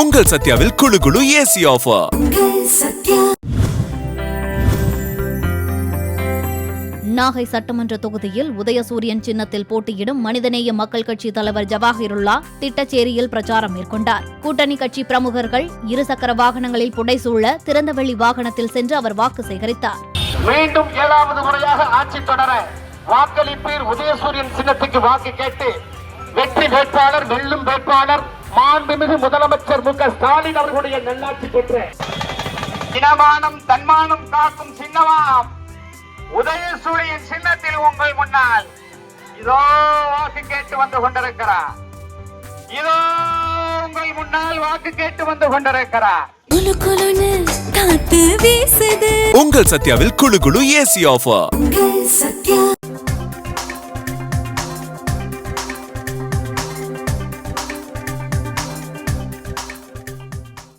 உங்கள் சத்யாவில் குளு குளு ஏசி ஆஃபர். நாகை சட்டமன்ற தொகுதியில் உதயசூரியன் சின்னத்தில் போட்டியிடும் மனிதநேய மக்கள் கட்சி தலைவர் ஜவாஹிருல்லா திட்டச்சேரியில் பிரச்சாரம் மேற்கொண்டார். கூட்டணி கட்சி பிரமுகர்கள் இருசக்கர வாகனங்களில் புடைசூழ திறந்தவெளி வாகனத்தில் சென்று அவர் வாக்கு சேகரித்தார். மீண்டும் 7வது முறையாக ஆட்சி தொடர வாக்களிப்பீர், உதயசூரியன் சின்னத்துக்கு வாக்கு கேட்டு வெற்றி வேட்பாளர், வெல்லும் வேட்பாளர் மாண்புமிகு முதலமைச்சர் மு க ஸ்டாலின் அவர்களுடைய நல்லாட்சி பெற்ற இனமானம் தன்மானம் காக்கும் சின்னமாம் உதயசூரியன் சின்னத்தில் உங்கள் முன்னால் இதோ வாக்கு கேட்டு வந்து கொண்டிருக்கிறார். இதோ உங்கள் முன்னால் வாக்கு கேட்டு வந்து கொண்டிருக்கிறார். உங்கள் சத்யாவில் குளு குளு ஏசி ஆஃபர்.